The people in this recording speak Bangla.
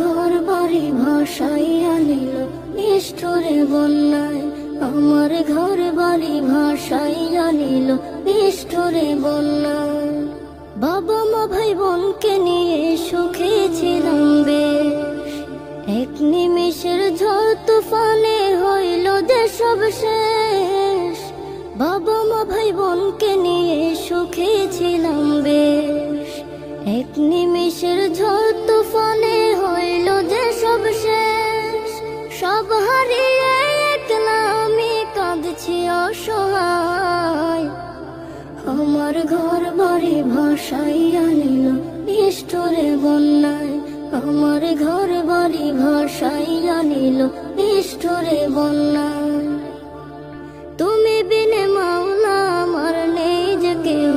ঘর বাড়ি ভাসাইয়া নিল নিষ্ঠুরে বন্যায়, আমার ঘর বাড়ি ভাসাইয়া নিল নিষ্ঠুরে বন্যায়। বাবা মা ভাই বোনকে নিয়ে সুখে ছিলাম বেশ, এক নিমেষের ঝড় তুফানে হইল যে সব শেষ। বাবা মা ভাই বোনকে নিয়ে সুখে ছিলাম বেশ, এক নিমেষের ঝড় তুফানে হইল যে সব শেষ। সব হারিয়ে একলা আমি কাঁদছি অসহায়, আমার ঘর বাড়ি ভাসাইয়া নিল নিষ্ঠুরে বন্যায়, আমার ঘর বাড়ি ভাসাইয়া নিল নিষ্ঠুরে বন্যায়। তুমি বিনে মাওলা আমার নেই যে কেহ